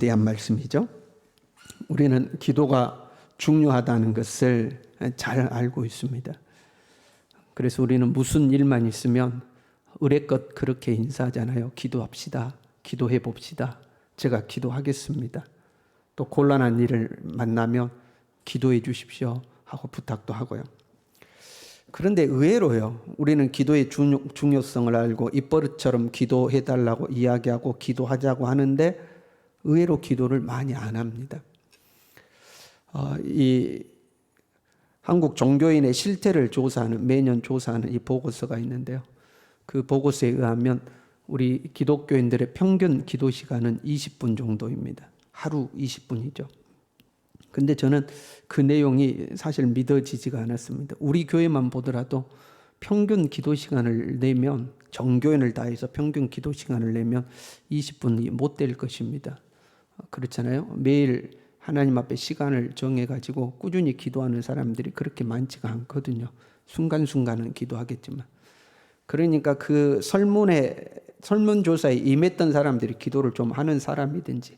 대한 말씀이죠. 우리는 기도가 중요하다는 것을 잘 알고 있습니다. 그래서 우리는 무슨 일만 있으면 의례껏 그렇게 인사하잖아요. 기도합시다. 기도해 봅시다. 제가 기도하겠습니다. 또 곤란한 일을 만나면 기도해 주십시오 하고 부탁도 하고요. 그런데 의외로요, 우리는 기도의 중요성을 알고 입버릇처럼 기도해 달라고 이야기하고 기도하자고 하는데 의외로 기도를 많이 안 합니다. 이 한국 종교인의 실태를 조사하는, 매년 조사하는 이 보고서가 있는데요. 그 보고서에 의하면 우리 기독교인들의 평균 기도 시간은 20분 정도입니다. 하루 20분이죠. 근데 저는 그 내용이 사실 믿어지지가 않았습니다. 우리 교회만 보더라도 평균 기도 시간을 내면, 정교인을 다해서 평균 기도 시간을 내면 20분이 못 될 것입니다. 그렇잖아요. 매일 하나님 앞에 시간을 정해가지고 꾸준히 기도하는 사람들이 그렇게 많지가 않거든요. 순간순간은 기도하겠지만. 그러니까 그 설문조사에 임했던 사람들이 기도를 좀 하는 사람이든지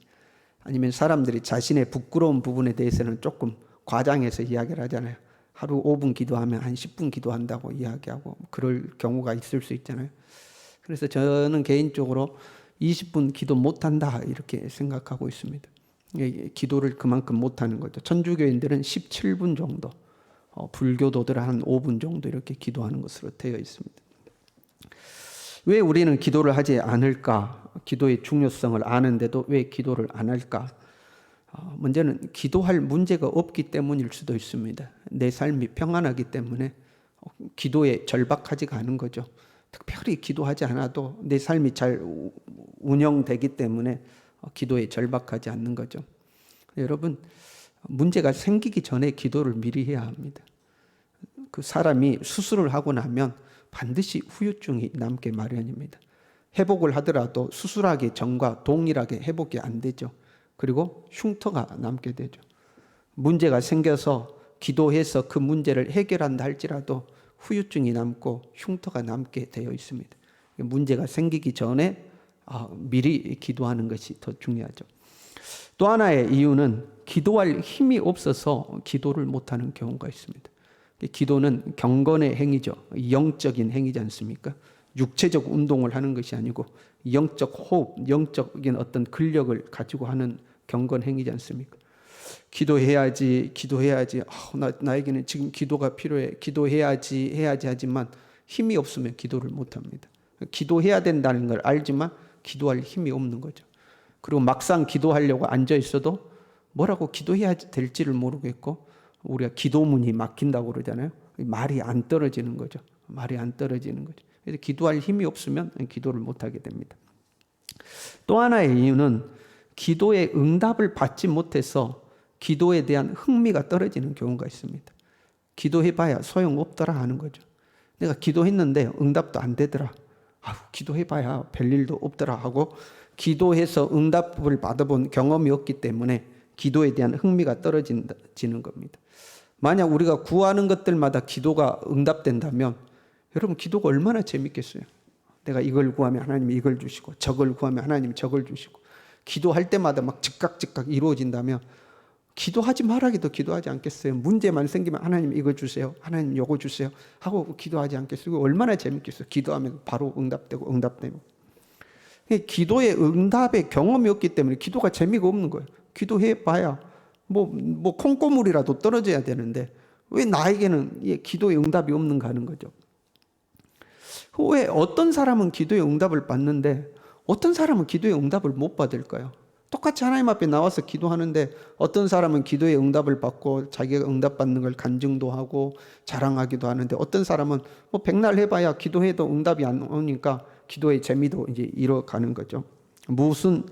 아니면 사람들이 자신의 부끄러운 부분에 대해서는 조금 과장해서 이야기를 하잖아요. 하루 5분 기도하면 한 10분 기도한다고 이야기하고 그럴 경우가 있을 수 있잖아요. 그래서 저는 개인적으로 20분 기도 못한다 이렇게 생각하고 있습니다. 기도를 그만큼 못하는 거죠. 천주교인들은 17분 정도, 불교도들은 한 5분 정도 이렇게 기도하는 것으로 되어 있습니다. 왜 우리는 기도를 하지 않을까? 기도의 중요성을 아는데도 왜 기도를 안 할까? 문제는 기도할 문제가 없기 때문일 수도 있습니다. 내 삶이 평안하기 때문에 기도에 절박하지가 않은 거죠. 특별히 기도하지 않아도 내 삶이 잘 운영되기 때문에 기도에 절박하지 않는 거죠. 여러분, 문제가 생기기 전에 기도를 미리 해야 합니다. 그 사람이 수술을 하고 나면 반드시 후유증이 남게 마련입니다. 회복을 하더라도 수술하기 전과 동일하게 회복이 안 되죠. 그리고 흉터가 남게 되죠. 문제가 생겨서 기도해서 그 문제를 해결한다 할지라도 후유증이 남고 흉터가 남게 되어 있습니다. 문제가 생기기 전에 미리 기도하는 것이 더 중요하죠. 또 하나의 이유는 기도할 힘이 없어서 기도를 못하는 경우가 있습니다. 기도는 경건의 행위죠. 영적인 행위지 않습니까? 육체적 운동을 하는 것이 아니고 영적 호흡, 영적인 어떤 근력을 가지고 하는 경건 행위지 않습니까? 기도해야지 나에게는 지금 기도가 필요해, 기도해야지 하지만 힘이 없으면 기도를 못합니다. 기도해야 된다는 걸 알지만 기도할 힘이 없는 거죠. 그리고 막상 기도하려고 앉아 있어도 뭐라고 기도해야 될지를 모르겠고 우리가 기도문이 막힌다고 그러잖아요. 말이 안 떨어지는 거죠. 그래서 기도할 힘이 없으면 기도를 못하게 됩니다. 또 하나의 이유는 기도의 응답을 받지 못해서 기도에 대한 흥미가 떨어지는 경우가 있습니다. 기도해봐야 소용없더라 하는 거죠. 내가 기도했는데 응답도 안 되더라. 기도해봐야 별일도 없더라 하고 기도해서 응답을 받아본 경험이 없기 때문에 기도에 대한 흥미가 떨어지는 겁니다. 만약 우리가 구하는 것들마다 기도가 응답된다면 여러분 기도가 얼마나 재밌겠어요. 내가 이걸 구하면 하나님이 이걸 주시고 저걸 구하면 하나님이 저걸 주시고 기도할 때마다 막 즉각 이루어진다면 기도하지 말라기도 기도하지 않겠어요. 문제만 생기면 하나님 이거 주세요. 하나님 요거 주세요. 하고 기도하지 않겠어요. 얼마나 재밌겠어요. 기도하면 바로 응답되고. 기도의 응답의 경험이 없기 때문에 기도가 재미가 없는 거예요. 기도해봐야 뭐 콩고물이라도 떨어져야 되는데 왜 나에게는 기도의 응답이 없는가 하는 거죠. 왜 어떤 사람은 기도의 응답을 받는데 어떤 사람은 기도의 응답을 못 받을까요? 똑같이 하나님 앞에 나와서 기도하는데 어떤 사람은 기도의 응답을 받고 자기가 응답받는 걸 간증도 하고 자랑하기도 하는데 어떤 사람은 백날 해봐야 기도해도 응답이 안 오니까 기도의 재미도 이제 잃어가는 거죠. 무슨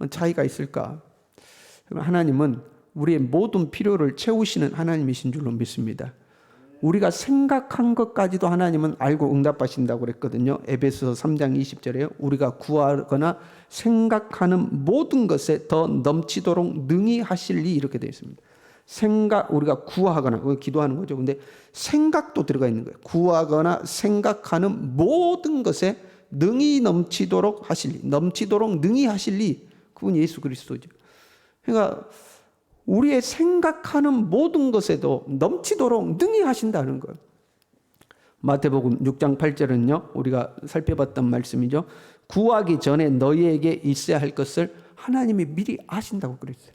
차이가 있을까? 하나님은 우리의 모든 필요를 채우시는 하나님이신 줄로 믿습니다. 우리가 생각한 것까지도 하나님은 알고 응답하신다고 그랬거든요. 에베소서 3장 20절에요. 우리가 구하거나 생각하는 모든 것에 더 넘치도록 능히 하실리 이렇게 되어 있습니다. 우리가 구하거나 기도하는 거죠. 근데 생각도 들어가 있는 거예요. 구하거나 생각하는 모든 것에 능히 넘치도록 하실리. 넘치도록 능히 하실리. 그분 예수 그리스도죠. 그러니까 우리의 생각하는 모든 것에도 넘치도록 능히 하신다는 거예요. 마태복음 6장 8절은요, 우리가 살펴봤던 말씀이죠. 구하기 전에 너희에게 있어야 할 것을 하나님이 미리 아신다고 그랬어요.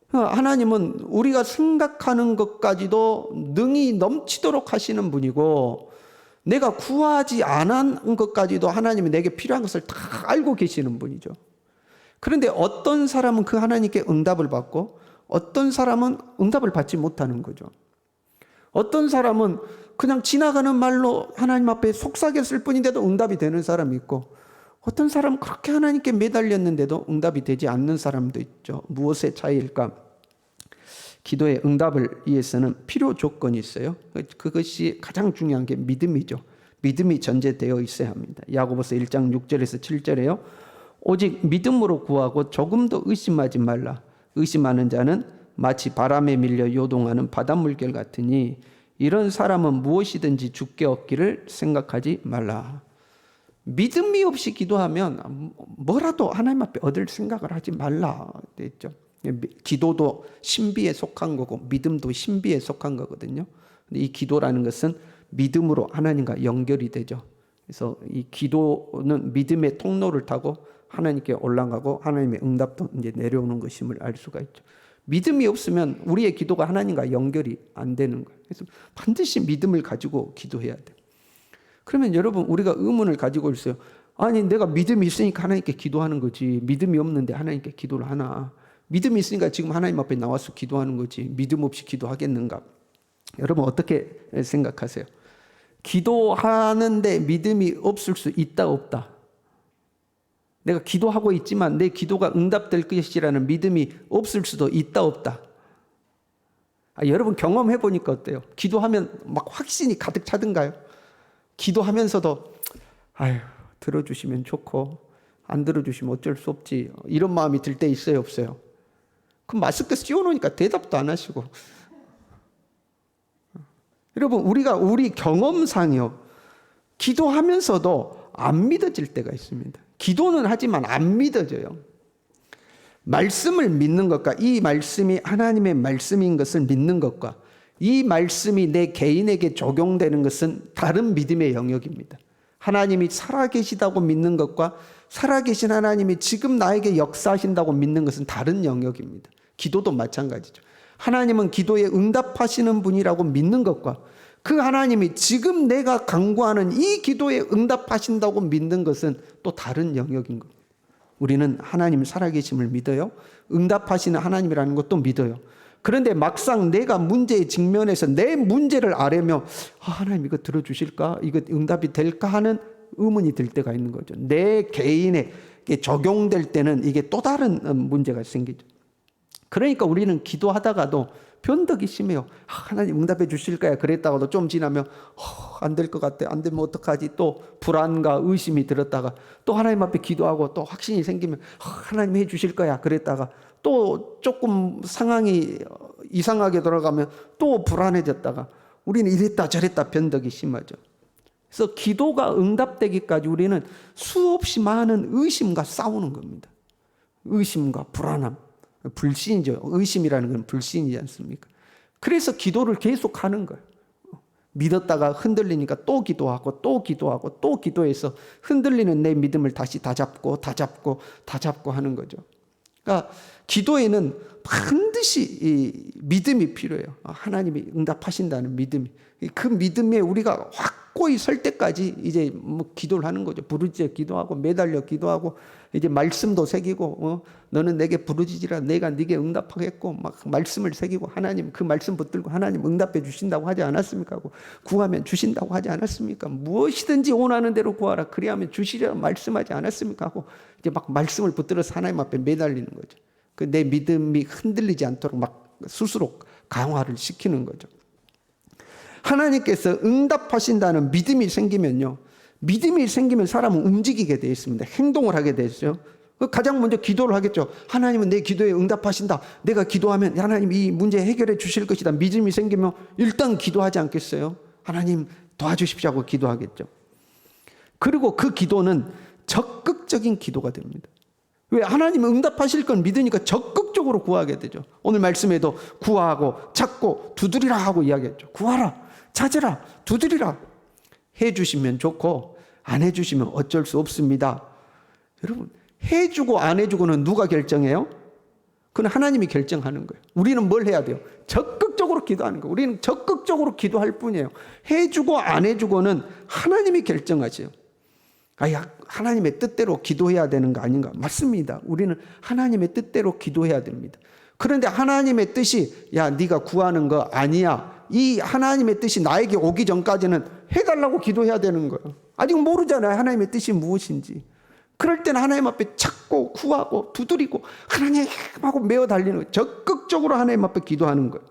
하나님은 우리가 생각하는 것까지도 능히 넘치도록 하시는 분이고, 내가 구하지 않은 것까지도 하나님이 내게 필요한 것을 다 알고 계시는 분이죠. 그런데 어떤 사람은 그 하나님께 응답을 받고 어떤 사람은 응답을 받지 못하는 거죠. 어떤 사람은 그냥 지나가는 말로 하나님 앞에 속삭였을 뿐인데도 응답이 되는 사람이 있고, 어떤 사람은 그렇게 하나님께 매달렸는데도 응답이 되지 않는 사람도 있죠. 무엇의 차이일까? 기도의 응답을 위해서는 필요 조건이 있어요. 그것이 가장 중요한 게 믿음이죠. 믿음이 전제되어 있어야 합니다. 야고보서 1장 6절에서 7절에요. 오직 믿음으로 구하고 조금도 의심하지 말라. 의심하는 자는 마치 바람에 밀려 요동하는 바닷물결 같으니 이런 사람은 무엇이든지 주께 얻기를 생각하지 말라. 믿음이 없이 기도하면 뭐라도 하나님 앞에 얻을 생각을 하지 말라 됐죠. 기도도 신비에 속한 거고 믿음도 신비에 속한 거거든요. 근데 이 기도라는 것은 믿음으로 하나님과 연결이 되죠. 그래서 이 기도는 믿음의 통로를 타고 하나님께 올라가고 하나님의 응답도 이제 내려오는 것임을 알 수가 있죠. 믿음이 없으면 우리의 기도가 하나님과 연결이 안 되는 거예요. 그래서 반드시 믿음을 가지고 기도해야 돼요. 그러면 여러분, 우리가 의문을 가지고 있어요. 아니, 내가 믿음이 있으니까 하나님께 기도하는 거지, 믿음이 없는데 하나님께 기도를 하나? 믿음이 있으니까 지금 하나님 앞에 나와서 기도하는 거지, 믿음 없이 기도하겠는가? 여러분, 어떻게 생각하세요? 기도하는데 믿음이 없을 수 있다, 없다? 내가 기도하고 있지만 내 기도가 응답될 것이라는 믿음이 없을 수도 있다, 없다? 여러분, 경험해 보니까 어때요? 기도하면 막 확신이 가득 차던가요? 기도하면서도 아유, 들어주시면 좋고 안 들어주시면 어쩔 수 없지, 이런 마음이 들 때 있어요, 없어요? 그럼 마스크 씌워놓으니까 대답도 안 하시고. 여러분, 우리 경험상이요, 기도하면서도 안 믿어질 때가 있습니다. 기도는 하지만 안 믿어져요. 말씀을 믿는 것과, 이 말씀이 하나님의 말씀인 것을 믿는 것과, 이 말씀이 내 개인에게 적용되는 것은 다른 믿음의 영역입니다. 하나님이 살아계시다고 믿는 것과 살아계신 하나님이 지금 나에게 역사하신다고 믿는 것은 다른 영역입니다. 기도도 마찬가지죠. 하나님은 기도에 응답하시는 분이라고 믿는 것과 그 하나님이 지금 내가 간구하는 이 기도에 응답하신다고 믿는 것은 또 다른 영역인 겁니다. 우리는 하나님 살아계심을 믿어요. 응답하시는 하나님이라는 것도 믿어요. 그런데 막상 내가 문제에 직면해서 내 문제를 아뢰며 하나님 이거 들어주실까? 이거 응답이 될까? 하는 의문이 들 때가 있는 거죠. 내 개인에게 적용될 때는 이게 또 다른 문제가 생기죠. 그러니까 우리는 기도하다가도 변덕이 심해요. 하나님 응답해 주실까요? 그랬다가도 좀 지나면 안 될 것 같아. 안 되면 어떡하지? 또 불안과 의심이 들었다가 또 하나님 앞에 기도하고 또 확신이 생기면 하나님 해 주실 거야. 그랬다가 또 조금 상황이 이상하게 돌아가면 또 불안해졌다가 우리는 이랬다 저랬다 변덕이 심하죠. 그래서 기도가 응답되기까지 우리는 수없이 많은 의심과 싸우는 겁니다. 의심과 불안함. 불신이죠. 의심이라는 건 불신이지 않습니까? 그래서 기도를 계속 하는 거예요. 믿었다가 흔들리니까 또 기도하고 또 기도하고 또 기도해서 흔들리는 내 믿음을 다시 다잡고 하는 거죠. 그러니까 기도에는 반드시 이 믿음이 필요해요. 하나님이 응답하신다는 믿음이. 그 믿음에 우리가 확고히 설 때까지 이제 뭐 기도를 하는 거죠. 부르짖어 기도하고 매달려 기도하고 이제 말씀도 새기고 너는 내게 부르짖으라 내가 네게 응답하겠고 막 말씀을 새기고 하나님 그 말씀 붙들고 하나님 응답해 주신다고 하지 않았습니까? 하고 구하면 주신다고 하지 않았습니까? 무엇이든지 원하는 대로 구하라 그리하면 주시리라 말씀하지 않았습니까? 하고 이제 막 말씀을 붙들어서 하나님 앞에 매달리는 거죠. 그 내 믿음이 흔들리지 않도록 막 스스로 강화를 시키는 거죠. 하나님께서 응답하신다는 믿음이 생기면요. 믿음이 생기면 사람은 움직이게 되어 있습니다. 행동을 하게 되죠. 가장 먼저 기도를 하겠죠. 하나님은 내 기도에 응답하신다. 내가 기도하면 하나님 이 문제 해결해 주실 것이다. 믿음이 생기면 일단 기도하지 않겠어요? 하나님 도와주십시오 하고 기도하겠죠. 그리고 그 기도는 적극적인 기도가 됩니다. 왜? 하나님은 응답하실 건 믿으니까 적극적으로 구하게 되죠. 오늘 말씀에도 구하고 찾고 두드리라 하고 이야기했죠. 구하라, 찾으라, 두드리라. 해주시면 좋고 안 해주시면 어쩔 수 없습니다. 여러분, 해주고 안 해주고는 누가 결정해요? 그건 하나님이 결정하는 거예요. 우리는 뭘 해야 돼요? 적극적으로 기도하는 거예요. 우리는 적극적으로 기도할 뿐이에요. 해주고 안 해주고는 하나님이 결정하세요. 하나님의 뜻대로 기도해야 되는 거 아닌가? 맞습니다. 우리는 하나님의 뜻대로 기도해야 됩니다. 그런데 하나님의 뜻이 네가 구하는 거 아니야. 이 하나님의 뜻이 나에게 오기 전까지는 해달라고 기도해야 되는 거예요. 아직 모르잖아요. 하나님의 뜻이 무엇인지. 그럴 때는 하나님 앞에 찾고 구하고 두드리고 하나님하고 메어 달리는 거예요. 적극적으로 하나님 앞에 기도하는 거예요.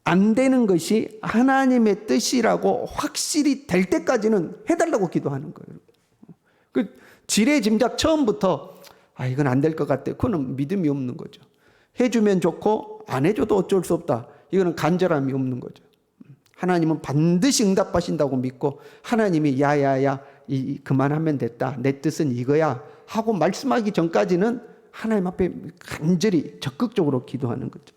안 되는 것이 하나님의 뜻이라고 확실히 될 때까지는 해달라고 기도하는 거예요. 그 지레짐작 처음부터 이건 안 될 것 같아. 그거는 믿음이 없는 거죠. 해주면 좋고 안 해줘도 어쩔 수 없다. 이거는 간절함이 없는 거죠. 하나님은 반드시 응답하신다고 믿고 하나님이 야야야 그만하면 됐다. 내 뜻은 이거야 하고 말씀하기 전까지는 하나님 앞에 간절히 적극적으로 기도하는 거죠.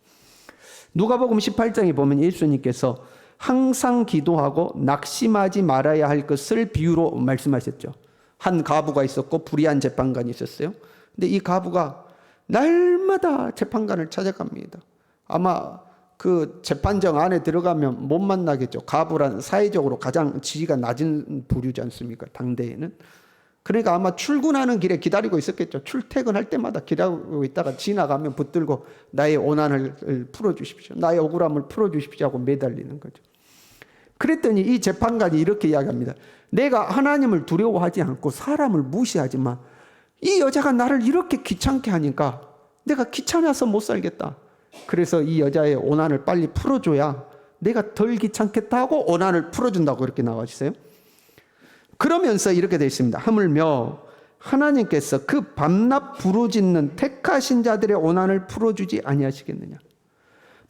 누가복음 18장에 보면 예수님께서 항상 기도하고 낙심하지 말아야 할 것을 비유로 말씀하셨죠. 한 과부가 있었고 불의한 재판관이 있었어요. 근데 이 과부가 날마다 재판관을 찾아갑니다. 아마 그 재판정 안에 들어가면 못 만나겠죠. 과부란 사회적으로 가장 지위가 낮은 부류지 않습니까? 당대에는. 그러니까 아마 출근하는 길에 기다리고 있었겠죠. 출퇴근할 때마다 기다리고 있다가 지나가면 붙들고 나의 원한을 풀어주십시오. 나의 억울함을 풀어주십시오 하고 매달리는 거죠. 그랬더니 이 재판관이 이렇게 이야기합니다. 내가 하나님을 두려워하지 않고 사람을 무시하지만 이 여자가 나를 이렇게 귀찮게 하니까 내가 귀찮아서 못 살겠다. 그래서 이 여자의 원한을 빨리 풀어줘야 내가 덜 귀찮겠다 하고 원한을 풀어준다고 이렇게 나와 있어요. 그러면서 이렇게 되어 있습니다. 하물며 하나님께서 그 밤낮 부르짖는 택하신 자들의 원한을 풀어주지 아니하시겠느냐.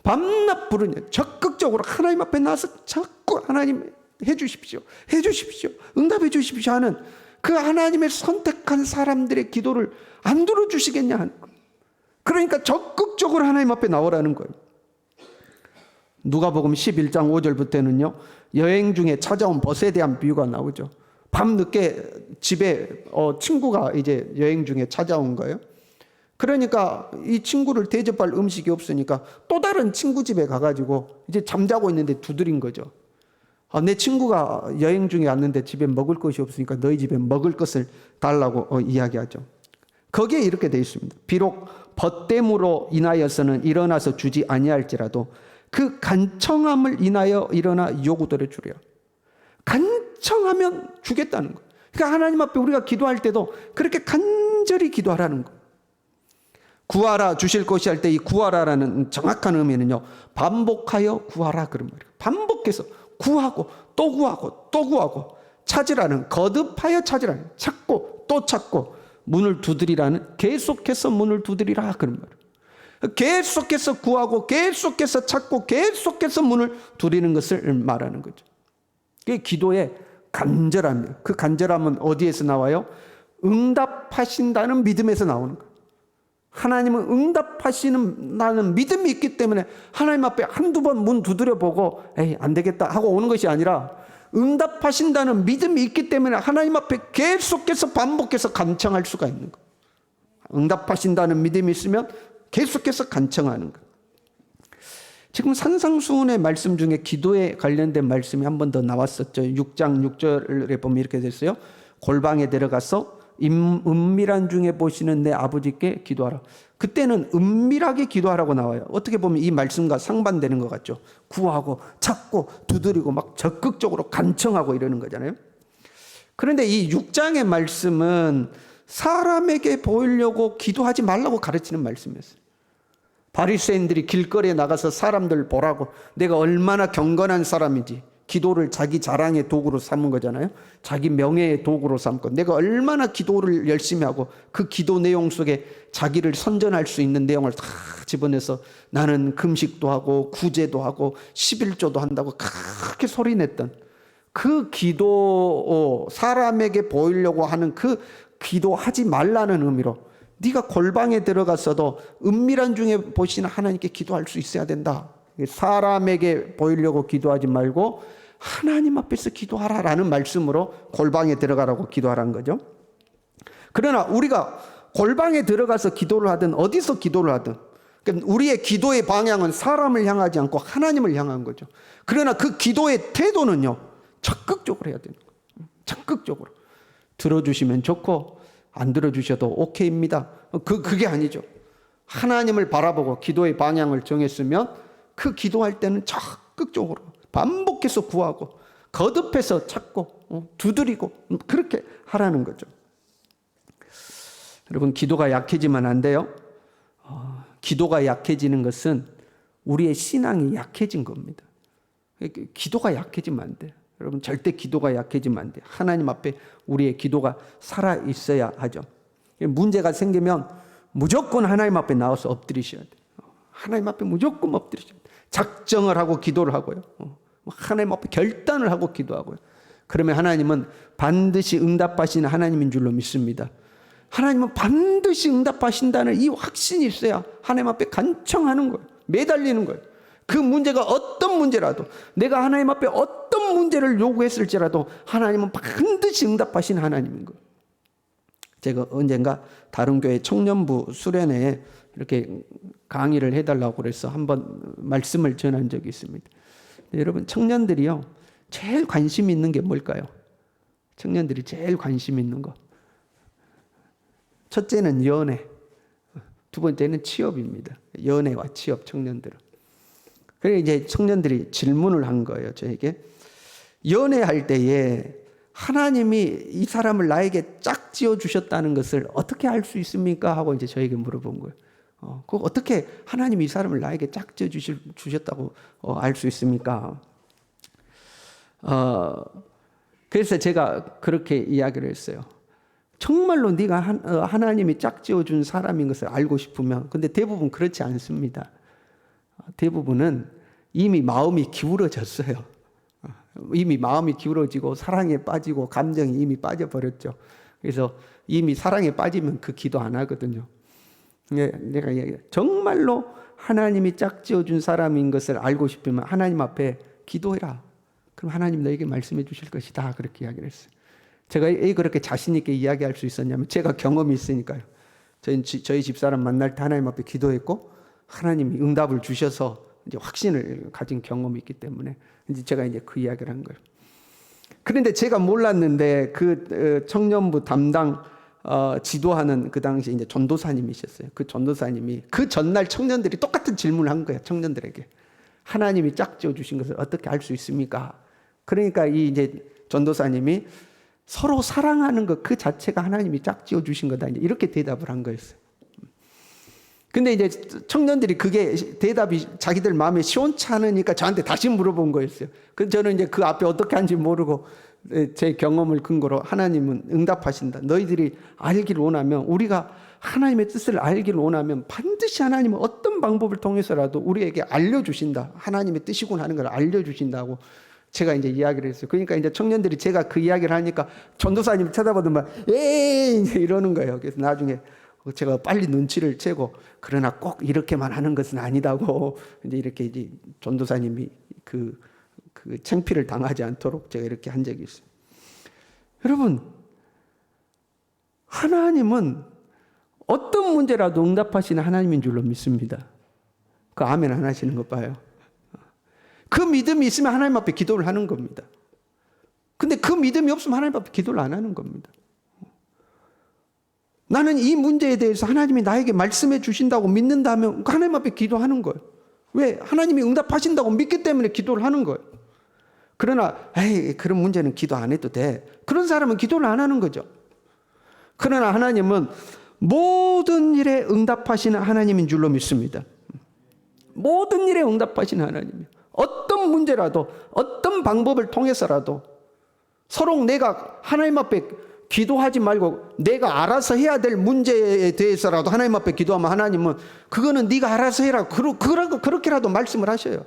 밤낮 부르짖는 적극적으로 하나님 앞에 나와서 자꾸 하나님 해주십시오. 해주십시오. 응답해 주십시오 하는 그 하나님의 선택한 사람들의 기도를 안 들어주시겠냐 하는 거예요. 그러니까 적극적으로 하나님 앞에 나오라는 거예요. 누가복음 11장 5절부터는요. 여행 중에 찾아온 벗에 대한 비유가 나오죠. 밤늦게 집에 친구가 이제 여행 중에 찾아온 거예요. 그러니까 이 친구를 대접할 음식이 없으니까 또 다른 친구 집에 가가지고 이제 잠자고 있는데 두드린 거죠. 내 친구가 여행 중에 왔는데 집에 먹을 것이 없으니까 너희 집에 먹을 것을 달라고 이야기하죠. 거기에 이렇게 되어 있습니다. 비록 벗됨으로 인하여서는 일어나서 주지 아니할지라도 그 간청함을 인하여 일어나 요구들을 주려. 간청하면 주겠다는 거예요. 그러니까 하나님 앞에 우리가 기도할 때도 그렇게 간절히 기도하라는 거예요. 구하라 주실 것이 할 때 이 구하라라는 정확한 의미는요. 반복하여 구하라 그런 말이에요. 반복해서 구하고 또 구하고 또 구하고 찾으라는 거듭하여 찾으라는 찾고 또 찾고 문을 두드리라는 계속해서 문을 두드리라 그런 말이에요. 계속해서 구하고 계속해서 찾고 계속해서 문을 두드리는 것을 말하는 거죠. 그게 기도의 간절함이에요. 그 간절함은 어디에서 나와요? 응답하신다는 믿음에서 나오는 거예요. 하나님은 응답하시는 믿음이 있기 때문에 하나님 앞에 한두 번 문 두드려 보고 에이 안 되겠다 하고 오는 것이 아니라 응답하신다는 믿음이 있기 때문에 하나님 앞에 계속해서 반복해서 간청할 수가 있는 거예요. 응답하신다는 믿음이 있으면 계속해서 간청하는 거예요. 지금 산상수훈의 말씀 중에 기도에 관련된 말씀이 한 번 더 나왔었죠. 6장 6절에 보면 이렇게 됐어요. 골방에 들어가서 은밀한 중에 보시는 내 아버지께 기도하라. 그때는 은밀하게 기도하라고 나와요. 어떻게 보면 이 말씀과 상반되는 것 같죠. 구하고 찾고 두드리고 막 적극적으로 간청하고 이러는 거잖아요. 그런데 이 6장의 말씀은 사람에게 보이려고 기도하지 말라고 가르치는 말씀이었어요. 바리새인들이 길거리에 나가서 사람들 보라고 내가 얼마나 경건한 사람인지 기도를 자기 자랑의 도구로 삼은 거잖아요. 자기 명예의 도구로 삼고 내가 얼마나 기도를 열심히 하고 그 기도 내용 속에 자기를 선전할 수 있는 내용을 다 집어내서 나는 금식도 하고 구제도 하고 11조도 한다고 그렇게 소리냈던 그 기도, 사람에게 보이려고 하는 그 기도하지 말라는 의미로 네가 골방에 들어갔어도 은밀한 중에 보시는 하나님께 기도할 수 있어야 된다. 사람에게 보이려고 기도하지 말고 하나님 앞에서 기도하라라는 말씀으로 골방에 들어가라고 기도하라는 거죠. 그러나 우리가 골방에 들어가서 기도를 하든 어디서 기도를 하든 우리의 기도의 방향은 사람을 향하지 않고 하나님을 향한 거죠. 그러나 그 기도의 태도는요, 적극적으로 해야 되는 거예요. 적극적으로. 들어주시면 좋고 안 들어주셔도 오케이입니다. 그게 아니죠. 하나님을 바라보고 기도의 방향을 정했으면 그 기도할 때는 적극적으로 반복해서 구하고 거듭해서 찾고 두드리고 그렇게 하라는 거죠. 여러분, 기도가 약해지면 안 돼요. 기도가 약해지는 것은 우리의 신앙이 약해진 겁니다. 기도가 약해지면 안 돼요. 여러분, 절대 기도가 약해지면 안 돼요. 하나님 앞에 우리의 기도가 살아 있어야 하죠. 문제가 생기면 무조건 하나님 앞에 나와서 엎드리셔야 돼요. 하나님 앞에 무조건 엎드리셔야 돼요. 작정을 하고 기도를 하고요. 하나님 앞에 결단을 하고 기도하고요. 그러면 하나님은 반드시 응답하시는 하나님인 줄로 믿습니다. 하나님은 반드시 응답하신다는 이 확신이 있어야 하나님 앞에 간청하는 거예요. 매달리는 거예요. 그 문제가 어떤 문제라도, 내가 하나님 앞에 어떤 문제를 요구했을지라도 하나님은 반드시 응답하시는 하나님인 거예요. 제가 언젠가 다른 교회 청년부 수련회에 이렇게 강의를 해달라고 그래서 한번 말씀을 전한 적이 있습니다. 여러분, 청년들이요, 제일 관심 있는 게 뭘까요? 청년들이 제일 관심 있는 거. 첫째는 연애, 두 번째는 취업입니다. 연애와 취업, 청년들은. 그래서 이제 청년들이 질문을 한 거예요, 저에게. 연애할 때에 하나님이 이 사람을 나에게 짝지어 주셨다는 것을 어떻게 알 수 있습니까? 하고 이제 저에게 물어본 거예요. 그 어떻게 하나님이 이 사람을 나에게 짝지어 주셨다고 알 수 있습니까? 그래서 제가 그렇게 이야기를 했어요. 정말로 네가 하나님이 짝지어 준 사람인 것을 알고 싶으면, 근데 대부분 그렇지 않습니다. 대부분은 이미 마음이 기울어졌어요. 이미 마음이 기울어지고 사랑에 빠지고 감정이 이미 빠져버렸죠. 그래서 이미 사랑에 빠지면 그 기도 안 하거든요. 내가 정말로 하나님이 짝지어 준 사람인 것을 알고 싶으면 하나님 앞에 기도해라. 그럼 하나님 너에게 말씀해 주실 것이다. 그렇게 이야기를 했어요. 제가 왜 그렇게 자신 있게 이야기할 수 있었냐면 제가 경험이 있으니까요. 저희 집사람 만날 때 하나님 앞에 기도했고 하나님이 응답을 주셔서 이제 확신을 가진 경험이 있기 때문에 이제 제가 이제 그 이야기를 한 거예요. 그런데 제가 몰랐는데 그 청년부 담당 지도하는 그 당시 이제 전도사님이셨어요. 그 전도사님이 그 전날 청년들이 똑같은 질문을 한 거예요. 청년들에게 하나님이 짝지어 주신 것을 어떻게 알 수 있습니까? 그러니까 이 이제 전도사님이 서로 사랑하는 것 그 자체가 하나님이 짝지어 주신 거다. 이렇게 대답을 한 거였어요. 근데 이제 청년들이 그게 대답이 자기들 마음에 시원찮으니까 저한테 다시 물어본 거였어요. 그 저는 이제 그 앞에 어떻게 하는지 모르고 제 경험을 근거로 하나님은 응답하신다. 너희들이 알기를 원하면, 우리가 하나님의 뜻을 알기를 원하면 반드시 하나님은 어떤 방법을 통해서라도 우리에게 알려주신다. 하나님의 뜻이군 하는 걸 알려주신다고 제가 이제 이야기를 했어요. 그러니까 이제 청년들이 제가 그 이야기를 하니까 전도사님 쳐다보더만 에이 이러는 거예요. 그래서 나중에 제가 빨리 눈치를 채고, 그러나 꼭 이렇게만 하는 것은 아니다고 이제 이렇게 이제 전도사님이 그 창피를 당하지 않도록 제가 이렇게 한 적이 있어요. 여러분, 하나님은 어떤 문제라도 응답하시는 하나님인 줄로 믿습니다. 그 아멘 안 하시는 것 봐요. 그 믿음이 있으면 하나님 앞에 기도를 하는 겁니다. 근데 그 믿음이 없으면 하나님 앞에 기도를 안 하는 겁니다. 나는 이 문제에 대해서 하나님이 나에게 말씀해 주신다고 믿는다면 하나님 앞에 기도하는 거예요. 왜? 하나님이 응답하신다고 믿기 때문에 기도를 하는 거예요. 그러나 에이 그런 문제는 기도 안 해도 돼. 그런 사람은 기도를 안 하는 거죠. 그러나 하나님은 모든 일에 응답하시는 하나님인 줄로 믿습니다. 모든 일에 응답하시는 하나님이에요. 어떤 문제라도 어떤 방법을 통해서라도 서로 내가 하나님 앞에 기도하지 말고 내가 알아서 해야 될 문제에 대해서라도 하나님 앞에 기도하면 하나님은 그거는 네가 알아서 해라. 그렇게라도 말씀을 하셔요.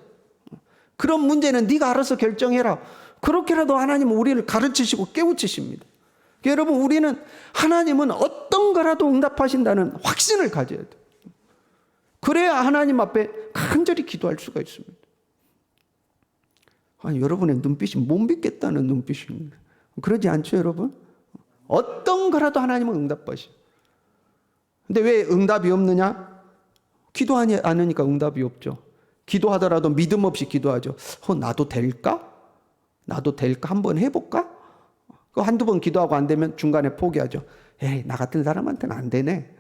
그런 문제는 네가 알아서 결정해라. 그렇게라도 하나님은 우리를 가르치시고 깨우치십니다. 여러분, 우리는 하나님은 어떤 거라도 응답하신다는 확신을 가져야 돼요. 그래야 하나님 앞에 간절히 기도할 수가 있습니다. 아니, 여러분의 눈빛이 못 믿겠다는 눈빛입니다. 그러지 않죠, 여러분? 어떤 거라도 하나님은 응답하셔. 근데 왜 응답이 없느냐? 기도하지 않으니까 응답이 없죠. 기도하더라도 믿음 없이 기도하죠. 나도 될까? 나도 될까? 한번 해볼까? 한두 번 기도하고 안 되면 중간에 포기하죠. 에이, 나 같은 사람한테는 안 되네.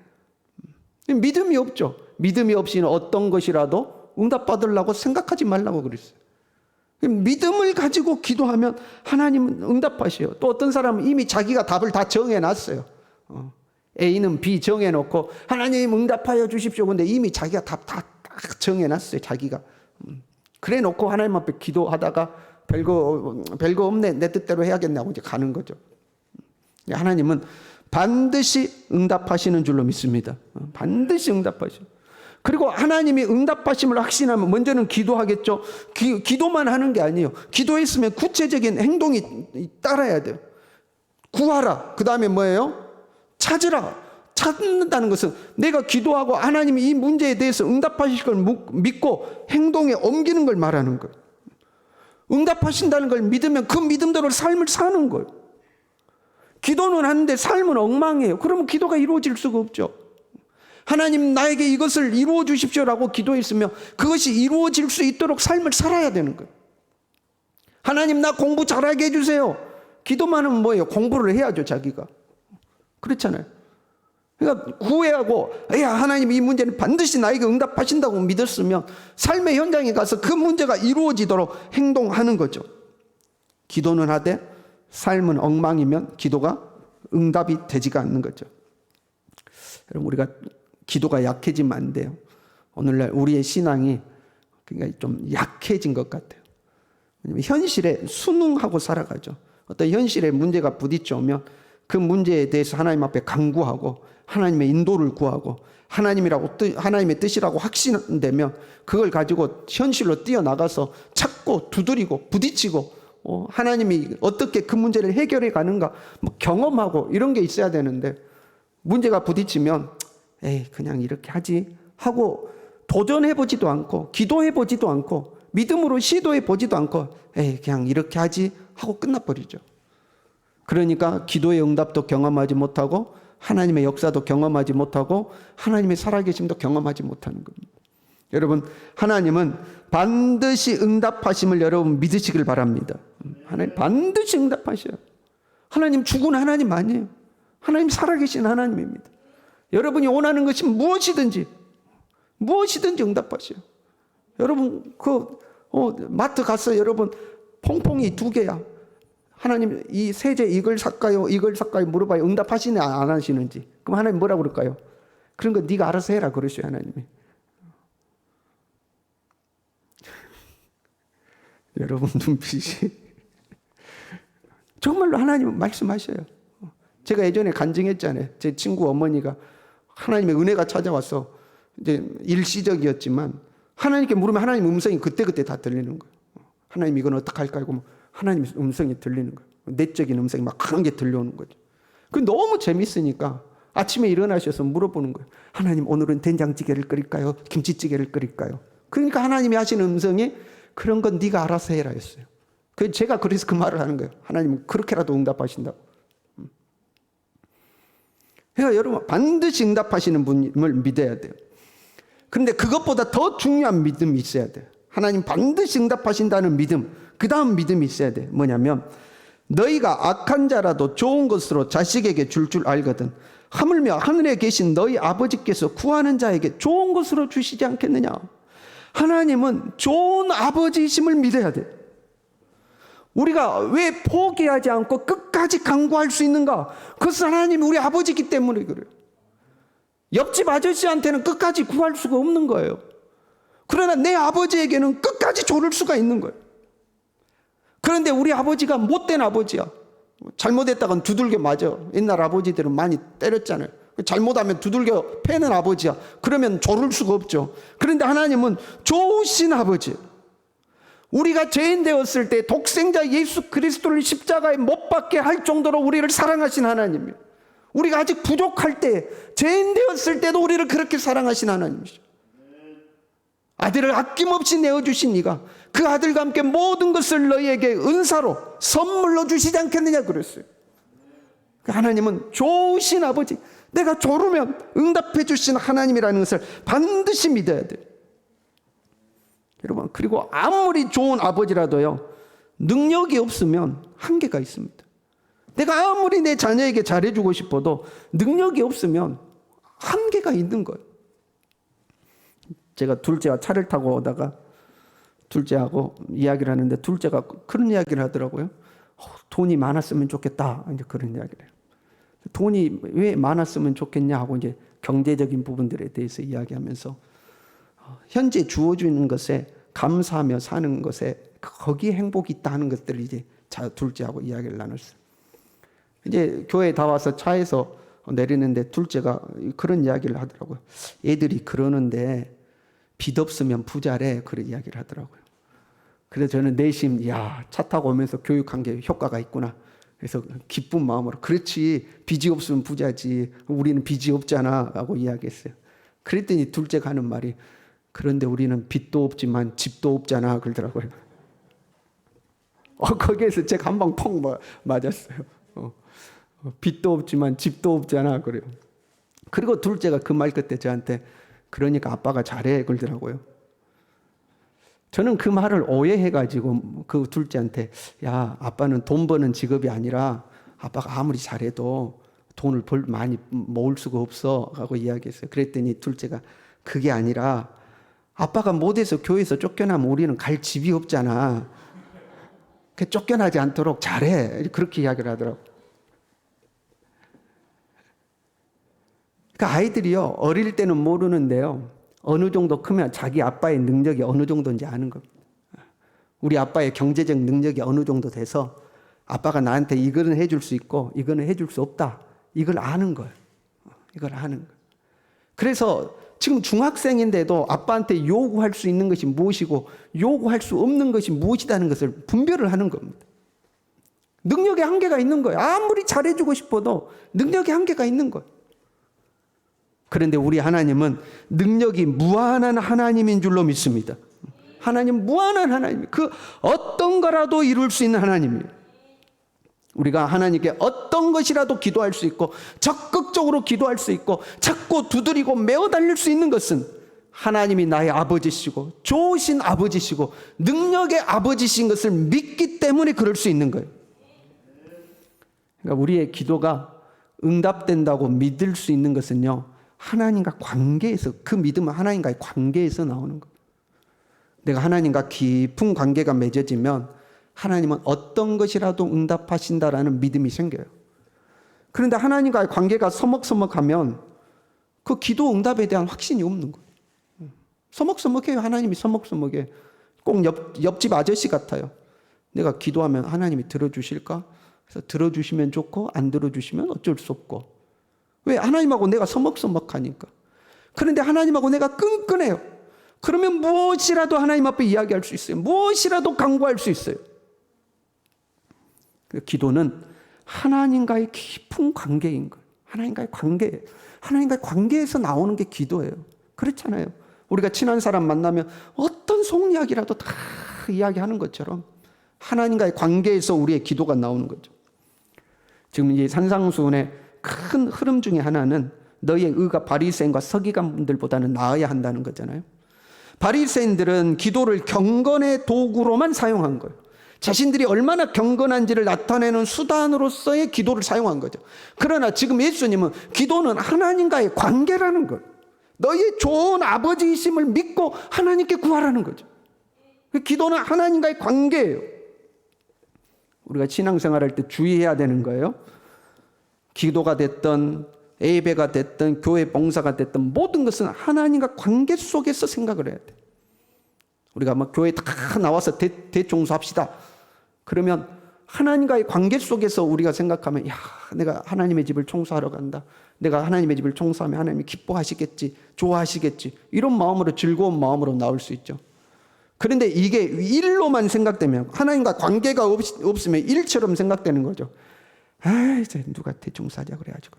믿음이 없죠. 믿음이 없이는 어떤 것이라도 응답받으려고 생각하지 말라고 그랬어요. 믿음을 가지고 기도하면 하나님은 응답하셔요. 또 어떤 사람은 이미 자기가 답을 다 정해놨어요. A는 B 정해놓고 하나님 응답하여 주십시오. 근데 이미 자기가 답 다 정해놨어요. 자기가. 그래 놓고 하나님 앞에 기도하다가 별거 없네, 내 뜻대로 해야겠네 하고 이제 가는 거죠. 하나님은 반드시 응답하시는 줄로 믿습니다. 반드시 응답하셔. 그리고 하나님이 응답하심을 확신하면 먼저는 기도하겠죠. 기도만 하는 게 아니에요. 기도했으면 구체적인 행동이 따라야 돼요. 구하라. 그 다음에 뭐예요? 찾으라. 찾는다는 것은 내가 기도하고 하나님이 이 문제에 대해서 응답하실 걸 믿고 행동에 옮기는 걸 말하는 거예요. 응답하신다는 걸 믿으면 그 믿음대로 삶을 사는 거예요. 기도는 하는데 삶은 엉망이에요. 그러면 기도가 이루어질 수가 없죠. 하나님 나에게 이것을 이루어 주십시오라고 기도했으면 그것이 이루어질 수 있도록 삶을 살아야 되는 거예요. 하나님 나 공부 잘하게 해주세요. 기도만 하면 뭐예요? 공부를 해야죠, 자기가. 그렇잖아요. 그러니까 구애하고 하나님 이 문제는 반드시 나에게 응답하신다고 믿었으면 삶의 현장에 가서 그 문제가 이루어지도록 행동하는 거죠. 기도는 하되 삶은 엉망이면 기도가 응답이 되지가 않는 거죠. 여러분, 우리가 기도가 약해지면 안 돼요. 오늘날 우리의 신앙이 굉장히 좀 약해진 것 같아요. 왜냐하면 현실에 순응하고 살아가죠. 어떤 현실에 문제가 부딪혀오면 그 문제에 대해서 하나님 앞에 간구하고 하나님의 인도를 구하고 하나님의 뜻이라고 확신되면 그걸 가지고 현실로 뛰어나가서 찾고 두드리고 부딪히고 하나님이 어떻게 그 문제를 해결해 가는가 경험하고 이런 게 있어야 되는데, 문제가 부딪히면 그냥 이렇게 하지 하고 도전해보지도 않고 기도해보지도 않고 믿음으로 시도해보지도 않고 그냥 이렇게 하지 하고 끝나버리죠. 그러니까 기도의 응답도 경험하지 못하고 하나님의 역사도 경험하지 못하고 하나님의 살아계심도 경험하지 못하는 겁니다. 여러분, 하나님은 반드시 응답하심을 여러분 믿으시길 바랍니다. 하나님 반드시 응답하셔요. 하나님 죽은 하나님 아니에요. 하나님 살아계신 하나님입니다. 여러분이 원하는 것이 무엇이든지 응답하셔요. 여러분 마트 가서 여러분 퐁퐁이 2개야. 하나님 이 세제 이걸 살까요? 물어봐요. 응답하시냐 안 하시는지. 그럼 하나님 뭐라고 그럴까요? 그런 거 네가 알아서 해라 그러셔요, 하나님이. 여러분 눈빛이 정말로 하나님은 말씀하셔요. 제가 예전에 간증했잖아요. 제 친구 어머니가 하나님의 은혜가 찾아와서 이제 일시적이었지만 하나님께 물으면 하나님 음성이 그때그때 다 들리는 거예요. 하나님 이건 어떡할까요? 그러면 하나님 음성이 들리는 거예요. 내적인 음성이 막 그런 게 들려오는 거죠. 그 너무 재밌으니까 아침에 일어나셔서 물어보는 거예요. 하나님 오늘은 된장찌개를 끓일까요? 김치찌개를 끓일까요? 그러니까 하나님이 하시는 음성이 그런 건 네가 알아서 해라 했어요. 제가 그래서 그 말을 하는 거예요. 하나님은 그렇게라도 응답하신다고. 그러니까 여러분 반드시 응답하시는 분을 믿어야 돼요. 그런데 그것보다 더 중요한 믿음이 있어야 돼요. 하나님 반드시 응답하신다는 믿음, 그 다음 믿음이 있어야 돼요. 뭐냐면 너희가 악한 자라도 좋은 것으로 자식에게 줄 알거든 하물며 하늘에 계신 너희 아버지께서 구하는 자에게 좋은 것으로 주시지 않겠느냐. 하나님은 좋은 아버지이심을 믿어야 돼요. 우리가 왜 포기하지 않고 끝까지 간구할 수 있는가? 그것은 하나님이 우리 아버지이기 때문에 그래요. 옆집 아저씨한테는 끝까지 구할 수가 없는 거예요. 그러나 내 아버지에게는 끝까지 조를 수가 있는 거예요. 그런데 우리 아버지가 못된 아버지야. 잘못했다간 두들겨 맞아. 옛날 아버지들은 많이 때렸잖아요. 잘못하면 두들겨 패는 아버지야. 그러면 조를 수가 없죠. 그런데 하나님은 좋으신 아버지. 우리가 죄인 되었을 때 독생자 예수 그리스도를 십자가에 못 박게 할 정도로 우리를 사랑하신 하나님이에요. 우리가 아직 부족할 때, 죄인 되었을 때도 우리를 그렇게 사랑하신 하나님이죠. 아들을 아낌없이 내어주신 이가 그 아들과 함께 모든 것을 너희에게 은사로 선물로 주시지 않겠느냐 그랬어요. 하나님은 좋으신 아버지, 내가 조르면 응답해 주신 하나님이라는 것을 반드시 믿어야 돼요. 여러분, 그리고 아무리 좋은 아버지라도요, 능력이 없으면 한계가 있습니다. 내가 아무리 내 자녀에게 잘해주고 싶어도 능력이 없으면 한계가 있는 거예요. 제가 둘째와 차를 타고 오다가 둘째하고 이야기를 하는데 둘째가 그런 이야기를 하더라고요. 돈이 많았으면 좋겠다. 이제 그런 이야기를 해요. 돈이 왜 많았으면 좋겠냐 하고 이제 경제적인 부분들에 대해서 이야기하면서 현재 주어지는 것에 감사하며 사는 것에 거기에 행복이 있다 하는 것들을 이제 둘째하고 이야기를 나눴어요. 이제 교회에 다 와서 차에서 내리는데 둘째가 그런 이야기를 하더라고요. 애들이 그러는데 빚 없으면 부자래, 그런 이야기를 하더라고요. 그래서 저는 내심 차 타고 오면서 교육한 게 효과가 있구나. 그래서 기쁜 마음으로 그렇지, 빚이 없으면 부자지, 우리는 빚이 없잖아 하고 이야기했어요. 그랬더니 둘째가 하는 말이 그런데 우리는 빚도 없지만 집도 없잖아 그러더라고요. 거기에서 제가 한 방 펑 맞았어요. 빚도 없지만 집도 없잖아 그래요. 그리고 둘째가 그 말 끝에 저한테 그러니까 아빠가 잘해 그러더라고요. 저는 그 말을 오해해가지고 그 둘째한테 야, 아빠는 돈 버는 직업이 아니라 아빠가 아무리 잘해도 돈을 많이 모을 수가 없어 하고 이야기했어요. 그랬더니 둘째가 그게 아니라 아빠가 못해서 교회에서 쫓겨나면 우리는 갈 집이 없잖아. 쫓겨나지 않도록 잘해. 그렇게 이야기를 하더라고요. 그러니까 아이들이요, 어릴 때는 모르는데요, 어느 정도 크면 자기 아빠의 능력이 어느 정도인지 아는 겁니다. 우리 아빠의 경제적 능력이 어느 정도 돼서 아빠가 나한테 이거는 해줄 수 있고 이거는 해줄 수 없다, 이걸 아는 거예요. 이걸 아는 거예요. 그래서 지금 중학생인데도 아빠한테 요구할 수 있는 것이 무엇이고 요구할 수 없는 것이 무엇이라는 것을 분별을 하는 겁니다. 능력의 한계가 있는 거예요. 아무리 잘해주고 싶어도 능력의 한계가 있는 거예요. 그런데 우리 하나님은 능력이 무한한 하나님인 줄로 믿습니다. 하나님 무한한 하나님, 그 어떤 거라도 이룰 수 있는 하나님이에요. 우리가 하나님께 어떤 것이라도 기도할 수 있고 적극적으로 기도할 수 있고 자꾸 두드리고 메어 달릴 수 있는 것은 하나님이 나의 아버지시고 좋으신 아버지시고 능력의 아버지신 것을 믿기 때문에 그럴 수 있는 거예요. 그러니까 우리의 기도가 응답된다고 믿을 수 있는 것은요, 하나님과 관계에서, 그 믿음은 하나님과의 관계에서 나오는 거예요. 내가 하나님과 깊은 관계가 맺어지면 하나님은 어떤 것이라도 응답하신다라는 믿음이 생겨요. 그런데 하나님과의 관계가 서먹서먹하면 그 기도 응답에 대한 확신이 없는 거예요. 서먹서먹해요. 하나님이 서먹서먹해. 꼭 옆집 아저씨 같아요. 내가 기도하면 하나님이 들어주실까? 그래서 들어주시면 좋고 안 들어주시면 어쩔 수 없고. 왜? 하나님하고 내가 서먹서먹하니까. 그런데 하나님하고 내가 끈끈해요. 그러면 무엇이라도 하나님 앞에 이야기할 수 있어요. 무엇이라도 강구할 수 있어요. 기도는 하나님과의 깊은 관계인 거예요. 하나님과의 관계. 하나님과의 관계에서 나오는 게 기도예요. 그렇잖아요. 우리가 친한 사람 만나면 어떤 속 이야기라도 다 이야기하는 것처럼 하나님과의 관계에서 우리의 기도가 나오는 거죠. 지금 이 산상수훈의 큰 흐름 중에 하나는 너희의 의가 바리새인과 서기관분들보다는 나아야 한다는 거잖아요. 바리새인들은 기도를 경건의 도구로만 사용한 거예요. 자신들이 얼마나 경건한지를 나타내는 수단으로서의 기도를 사용한 거죠. 그러나 지금 예수님은 기도는 하나님과의 관계라는 거예요. 너희의 좋은 아버지이심을 믿고 하나님께 구하라는 거죠. 기도는 하나님과의 관계예요. 우리가 신앙생활할 때 주의해야 되는 거예요. 기도가 됐든 예배가 됐든 교회 봉사가 됐든 모든 것은 하나님과 관계 속에서 생각을 해야 돼. 우리가 막 교회 다 나와서 대청소합시다. 그러면 하나님과의 관계 속에서 우리가 생각하면, 야, 내가 하나님의 집을 청소하러 간다. 내가 하나님의 집을 청소하면 하나님이 기뻐하시겠지, 좋아하시겠지. 이런 마음으로, 즐거운 마음으로 나올 수 있죠. 그런데 이게 일로만 생각되면, 하나님과 관계가 없으면 일처럼 생각되는 거죠. 아, 이제 누가 대충 사자 그래가지고,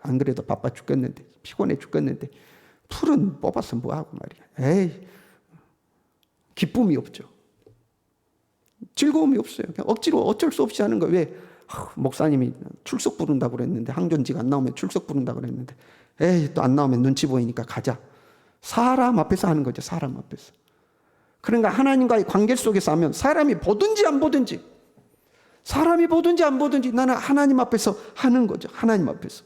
안 그래도 바빠 죽겠는데, 피곤해 죽겠는데, 풀은 뽑아서 뭐하고 말이야. 에이, 기쁨이 없죠. 즐거움이 없어요. 그냥 억지로 어쩔 수 없이 하는 거예요. 왜? 목사님이 출석 부른다고 그랬는데, 항존직 안 나오면 출석 부른다고 그랬는데, 에이, 또 안 나오면 눈치 보이니까 가자. 사람 앞에서 하는 거죠. 사람 앞에서. 그러니까 하나님과의 관계 속에서 하면 사람이 보든지 안 보든지, 사람이 보든지 안 보든지 나는 하나님 앞에서 하는 거죠. 하나님 앞에서.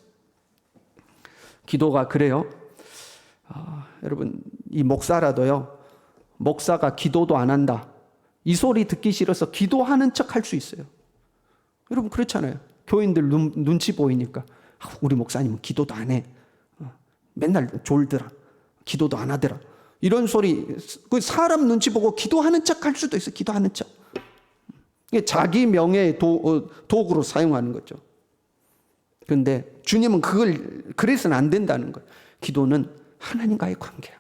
기도가 그래요. 여러분, 이 목사라도요, 목사가 기도도 안 한다, 이 소리 듣기 싫어서 기도하는 척 할 수 있어요. 여러분 그렇잖아요. 교인들 눈치 보이니까 우리 목사님은 기도도 안 해, 맨날 졸더라, 기도도 안 하더라, 이런 소리. 사람 눈치 보고 기도하는 척 할 수도 있어요. 기도하는 척. 이게 자기 명예의 도구로 사용하는 거죠. 그런데 주님은 그걸 그래서는 안 된다는 거예요. 기도는 하나님과의 관계야.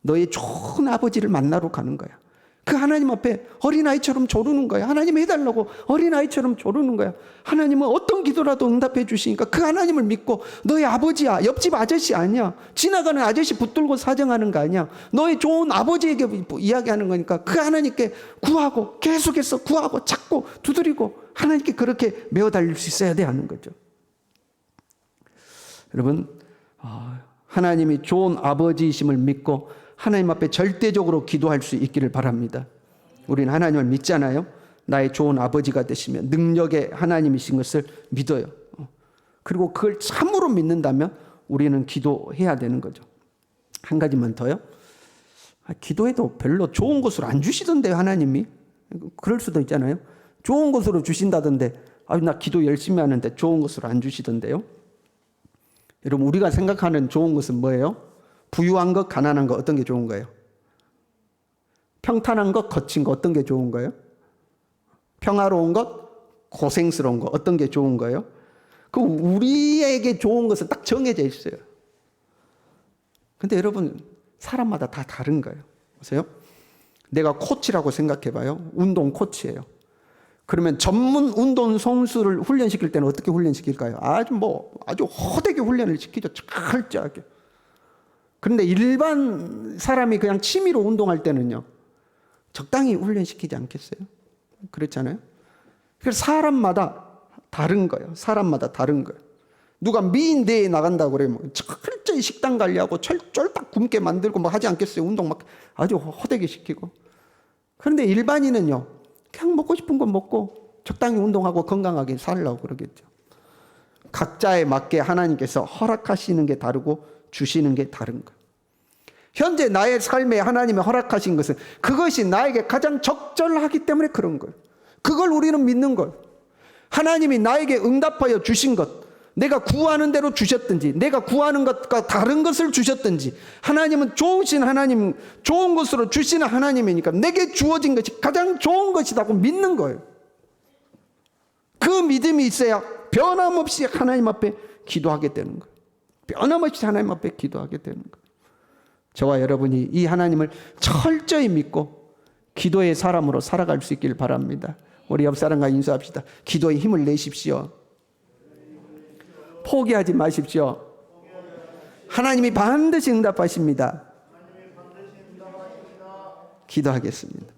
너의 좋은 아버지를 만나러 가는 거야. 그 하나님 앞에 어린아이처럼 조르는 거야. 하나님 해달라고 어린아이처럼 조르는 거야. 하나님은 어떤 기도라도 응답해 주시니까 그 하나님을 믿고, 너의 아버지야, 옆집 아저씨 아니야, 지나가는 아저씨 붙들고 사정하는 거 아니야, 너의 좋은 아버지에게 이야기하는 거니까 그 하나님께 구하고, 계속해서 구하고 찾고 두드리고 하나님께 그렇게 메어 달릴 수 있어야 돼 하는 거죠. 여러분, 하나님이 좋은 아버지이심을 믿고 하나님 앞에 절대적으로 기도할 수 있기를 바랍니다. 우리는 하나님을 믿잖아요. 나의 좋은 아버지가 되시면 능력의 하나님이신 것을 믿어요. 그리고 그걸 참으로 믿는다면 우리는 기도해야 되는 거죠. 한 가지만 더요. 기도해도 별로 좋은 것으로 안 주시던데요, 하나님이. 그럴 수도 있잖아요. 좋은 것으로 주신다던데, 나 기도 열심히 하는데 좋은 것으로 안 주시던데요. 여러분, 우리가 생각하는 좋은 것은 뭐예요? 부유한 것, 가난한 것, 어떤 게 좋은 거예요? 평탄한 것, 거친 것, 어떤 게 좋은 거예요? 평화로운 것, 고생스러운 것, 어떤 게 좋은 거예요? 그 우리에게 좋은 것은 딱 정해져 있어요. 근데 여러분, 사람마다 다 다른 거예요. 보세요. 내가 코치라고 생각해 봐요. 운동 코치예요. 그러면 전문 운동 선수를 훈련시킬 때는 어떻게 훈련시킬까요? 아주 호되게 훈련을 시키죠. 철저하게. 그런데 일반 사람이 그냥 취미로 운동할 때는요, 적당히 훈련시키지 않겠어요? 그렇잖아요. 그래서 사람마다 다른 거예요. 사람마다 다른 거예요. 누가 미인 대회에 나간다고 그러면 철저히 식단 관리하고 쫄딱 굶게 만들고 막 하지 않겠어요? 운동 막 아주 호되게 시키고. 그런데 일반인은요, 그냥 먹고 싶은 건 먹고 적당히 운동하고 건강하게 살려고 그러겠죠. 각자에 맞게 하나님께서 허락하시는 게 다르고 주시는 게 다른 거예요. 현재 나의 삶에 하나님이 허락하신 것은 그것이 나에게 가장 적절하기 때문에 그런 거예요. 그걸 우리는 믿는 거예요. 하나님이 나에게 응답하여 주신 것, 내가 구하는 대로 주셨든지 내가 구하는 것과 다른 것을 주셨든지, 하나님은 좋으신 하나님, 좋은 것으로 주시는 하나님이니까 내게 주어진 것이 가장 좋은 것이라고 믿는 거예요. 그 믿음이 있어야 변함없이 하나님 앞에 기도하게 되는 거예요. 변함없이 하나님 앞에 기도하게 되는 거예요. 저와 여러분이 이 하나님을 철저히 믿고 기도의 사람으로 살아갈 수 있길 바랍니다. 우리 옆 사람과 인수합시다. 기도에 힘을 내십시오. 포기하지 마십시오. 하나님이 반드시 응답하십니다. 기도하겠습니다.